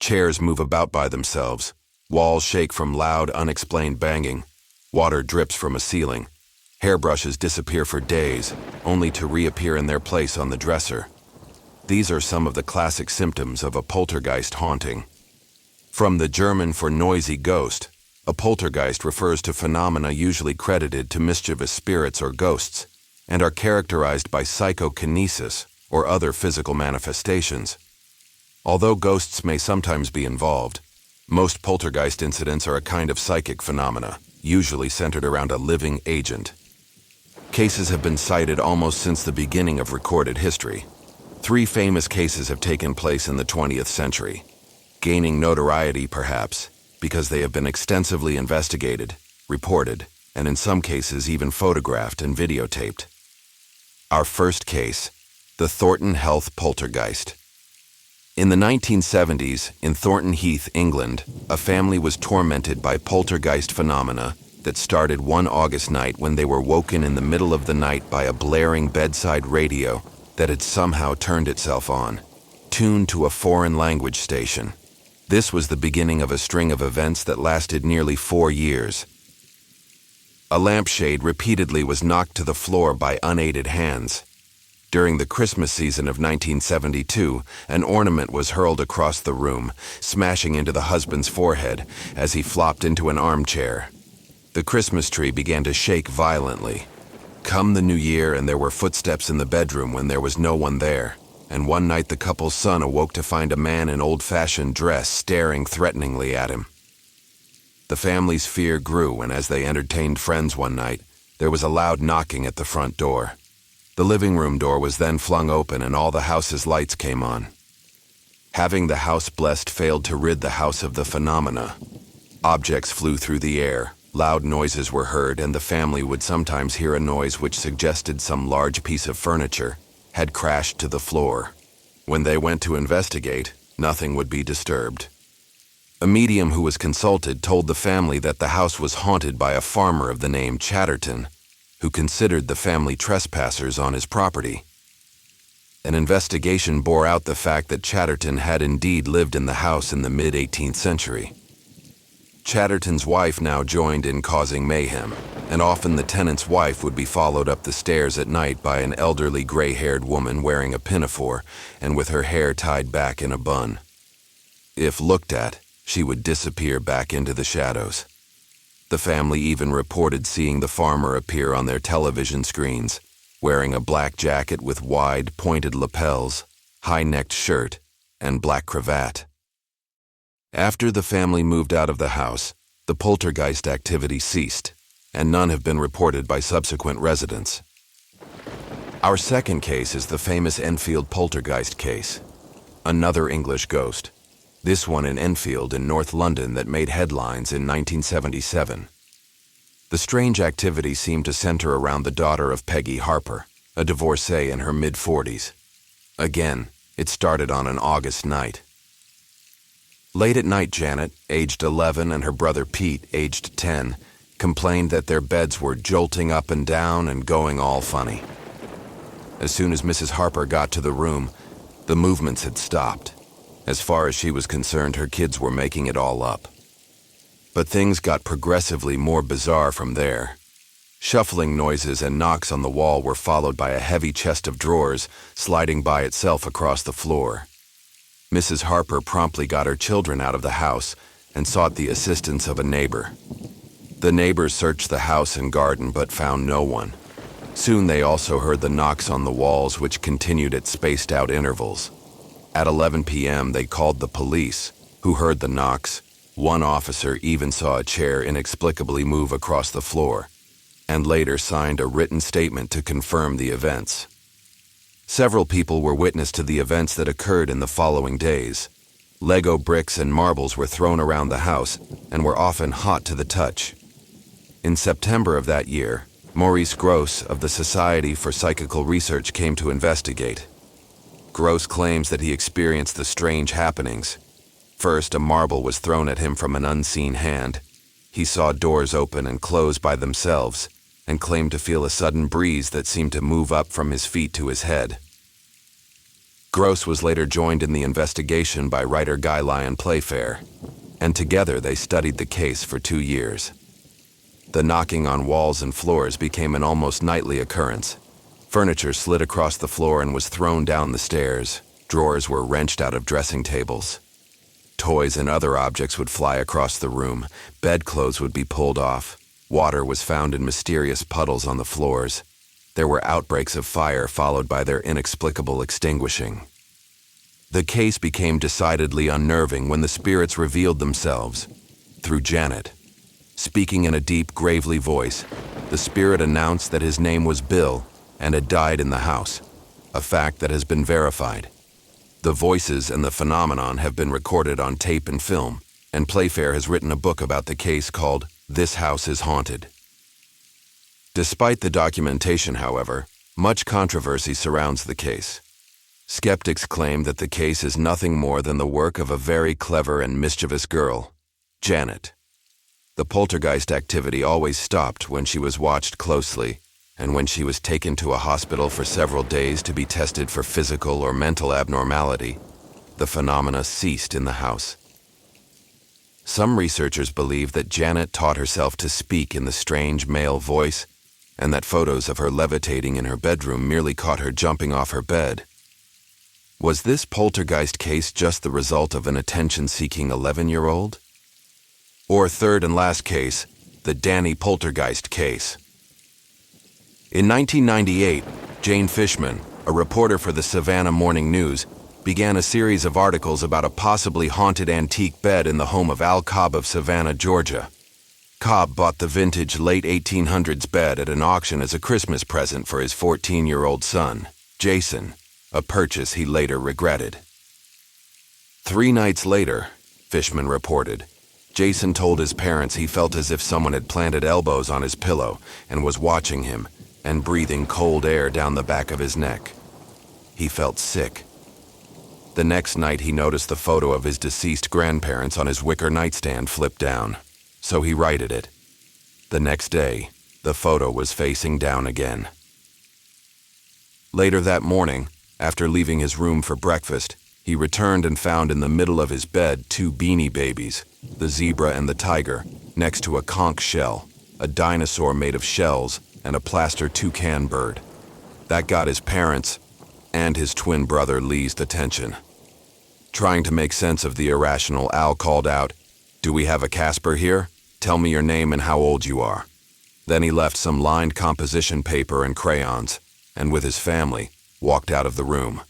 Chairs move about by themselves. Walls shake from loud, unexplained banging. Water drips from a ceiling. Hairbrushes disappear for days, only to reappear in their place on the dresser. These are some of the classic symptoms of a poltergeist haunting. From the German for noisy ghost, a poltergeist refers to phenomena usually credited to mischievous spirits or ghosts, and are characterized by psychokinesis or other physical manifestations. Although ghosts may sometimes be involved, most poltergeist incidents are a kind of psychic phenomena, usually centered around a living agent. Cases have been cited almost since the beginning of recorded history. 3 famous cases have taken place in the 20th century, gaining notoriety perhaps because they have been extensively investigated, reported, and in some cases even photographed and videotaped. Our first case, the Thornton Heath poltergeist. In the 1970s, in Thornton Heath, England, a family was tormented by poltergeist phenomena that started one August night when they were woken in the middle of the night by a blaring bedside radio that had somehow turned itself on, tuned to a foreign language station. This was the beginning of a string of events that lasted nearly 4 years. A lampshade repeatedly was knocked to the floor by unaided hands. During the Christmas season of 1972, an ornament was hurled across the room, smashing into the husband's forehead as he flopped into an armchair. The Christmas tree began to shake violently. Come the new year, and there were footsteps in the bedroom when there was no one there, and one night the couple's son awoke to find a man in old-fashioned dress staring threateningly at him. The family's fear grew, and as they entertained friends one night, there was a loud knocking at the front door. The living room door was then flung open and all the house's lights came on. Having the house blessed failed to rid the house of the phenomena. Objects flew through the air, loud noises were heard, and the family would sometimes hear a noise which suggested some large piece of furniture had crashed to the floor. When they went to investigate, nothing would be disturbed. A medium who was consulted told the family that the house was haunted by a farmer of the name Chatterton, who considered the family trespassers on his property. An investigation bore out the fact that Chatterton had indeed lived in the house in the mid-18th century. Chatterton's wife now joined in causing mayhem, and often the tenant's wife would be followed up the stairs at night by an elderly gray-haired woman wearing a pinafore and with her hair tied back in a bun. If looked at, she would disappear back into the shadows. The family even reported seeing the farmer appear on their television screens, wearing a black jacket with wide, pointed lapels, high-necked shirt, and black cravat. After the family moved out of the house, the poltergeist activity ceased, and none have been reported by subsequent residents. Our second case is the famous Enfield poltergeist case, another English ghost. This one in Enfield in North London that made headlines in 1977. The strange activity seemed to center around the daughter of Peggy Harper, a divorcee in her mid-40s. Again, it started on an August night. Late at night, Janet, aged 11, and her brother Pete, aged 10, complained that their beds were jolting up and down and going all funny. As soon as Mrs. Harper got to the room, the movements had stopped. As far as she was concerned, her kids were making it all up. But things got progressively more bizarre from there. Shuffling noises and knocks on the wall were followed by a heavy chest of drawers sliding by itself across the floor. Mrs. Harper promptly got her children out of the house and sought the assistance of a neighbor. The neighbors searched the house and garden but found no one. Soon they also heard the knocks on the walls, which continued at spaced-out intervals. At 11 p.m., they called the police, who heard the knocks. One officer even saw a chair inexplicably move across the floor, and later signed a written statement to confirm the events. Several people were witness to the events that occurred in the following days. Lego bricks and marbles were thrown around the house and were often hot to the touch. In September of that year, Maurice Gross of the Society for Psychical Research came to investigate. Gross claims that he experienced the strange happenings. First, a marble was thrown at him from an unseen hand. He saw doors open and close by themselves, and claimed to feel a sudden breeze that seemed to move up from his feet to his head. Gross was later joined in the investigation by writer Guy Lyon Playfair, and together they studied the case for 2 years. The knocking on walls and floors became an almost nightly occurrence. Furniture slid across the floor and was thrown down the stairs. Drawers were wrenched out of dressing tables. Toys and other objects would fly across the room. Bedclothes would be pulled off. Water was found in mysterious puddles on the floors. There were outbreaks of fire followed by their inexplicable extinguishing. The case became decidedly unnerving when the spirits revealed themselves through Janet. Speaking in a deep, gravely voice, the spirit announced that his name was Bill and had died in the house, a fact that has been verified. The voices and the phenomenon have been recorded on tape and film, and Playfair has written a book about the case called This House is Haunted. Despite the documentation, however, much controversy surrounds the case. Skeptics claim that the case is nothing more than the work of a very clever and mischievous girl, Janet. The poltergeist activity always stopped when she was watched closely, and when she was taken to a hospital for several days to be tested for physical or mental abnormality, the phenomena ceased in the house. Some researchers believe that Janet taught herself to speak in the strange male voice, and that photos of her levitating in her bedroom merely caught her jumping off her bed. Was this poltergeist case just the result of an attention-seeking 11-year-old? Or third and last case, the Danny Poltergeist case. In 1998, Jane Fishman, a reporter for the Savannah Morning News, began a series of articles about a possibly haunted antique bed in the home of Al Cobb of Savannah, Georgia. Cobb bought the vintage late 1800s bed at an auction as a Christmas present for his 14-year-old son, Jason, a purchase he later regretted. 3 nights later, Fishman reported, Jason told his parents he felt as if someone had planted elbows on his pillow and was watching him and breathing cold air down the back of his neck. He felt sick. The next night he noticed the photo of his deceased grandparents on his wicker nightstand flipped down, so he righted it. The next day, the photo was facing down again. Later that morning, after leaving his room for breakfast, he returned and found in the middle of his bed 2 beanie babies, the zebra and the tiger, next to a conch shell, a dinosaur made of shells, and a plaster toucan bird. That got his parents and his twin brother Lee's attention. Trying to make sense of the irrational, Al called out, "Do we have a Casper here? Tell me your name and how old you are." Then he left some lined composition paper and crayons, and with his family, walked out of the room.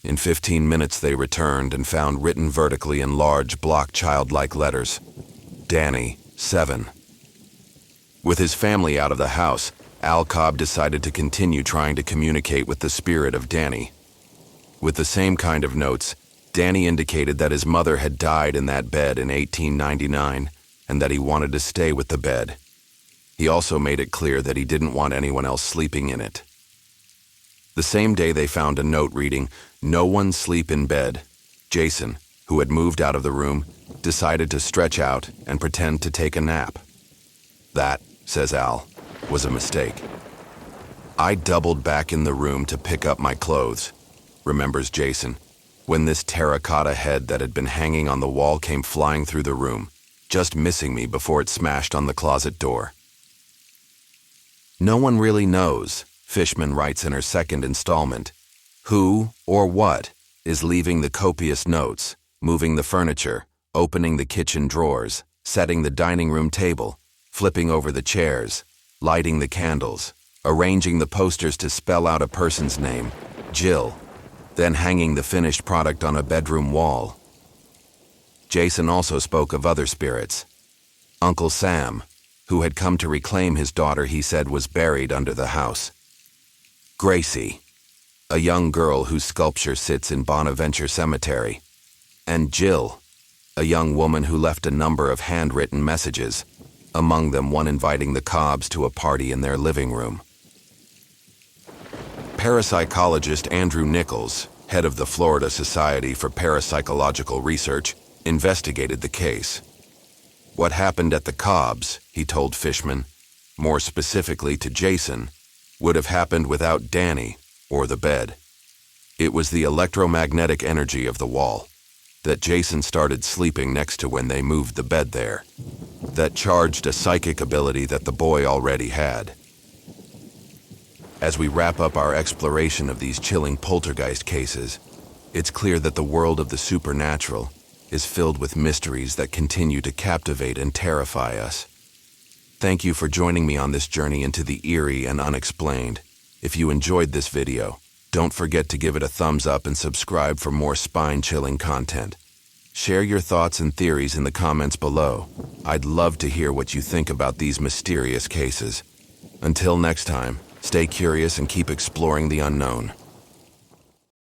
In 15 minutes they returned and found written vertically in large block childlike letters, Danny, 7. With his family out of the house, Al Cobb decided to continue trying to communicate with the spirit of Danny. With the same kind of notes, Danny indicated that his mother had died in that bed in 1899 and that he wanted to stay with the bed. He also made it clear that he didn't want anyone else sleeping in it. The same day they found a note reading, "No one sleep in bed." Jason, who had moved out of the room, decided to stretch out and pretend to take a nap. That, says Al, was a mistake. "I doubled back in the room to pick up my clothes," remembers Jason, when this terracotta head that had been hanging on the wall came flying through the room, just missing me before it smashed on the closet door. No one really knows, Fishman writes in her second installment, who or what is leaving the copious notes, moving the furniture, opening the kitchen drawers, setting the dining room table, flipping over the chairs, lighting the candles, arranging the posters to spell out a person's name, Jill, then hanging the finished product on a bedroom wall. Jason also spoke of other spirits. Uncle Sam, who had come to reclaim his daughter he said was buried under the house. Gracie, a young girl whose sculpture sits in Bonaventure Cemetery. And Jill, a young woman who left a number of handwritten messages, among them one inviting the Cobbs to a party in their living room. Parapsychologist Andrew Nichols, head of the Florida Society for Parapsychological Research, investigated the case. What happened at the Cobbs, he told Fishman, more specifically to Jason, would have happened without Danny or the bed. It was the electromagnetic energy of the wall that Jason started sleeping next to when they moved the bed there, that charged a psychic ability that the boy already had. As we wrap up our exploration of these chilling poltergeist cases, it's clear that the world of the supernatural is filled with mysteries that continue to captivate and terrify us. Thank you for joining me on this journey into the eerie and unexplained. If you enjoyed this video, don't forget to give it a thumbs up and subscribe for more spine-chilling content. Share your thoughts and theories in the comments below. I'd love to hear what you think about these mysterious cases. Until next time, stay curious and keep exploring the unknown.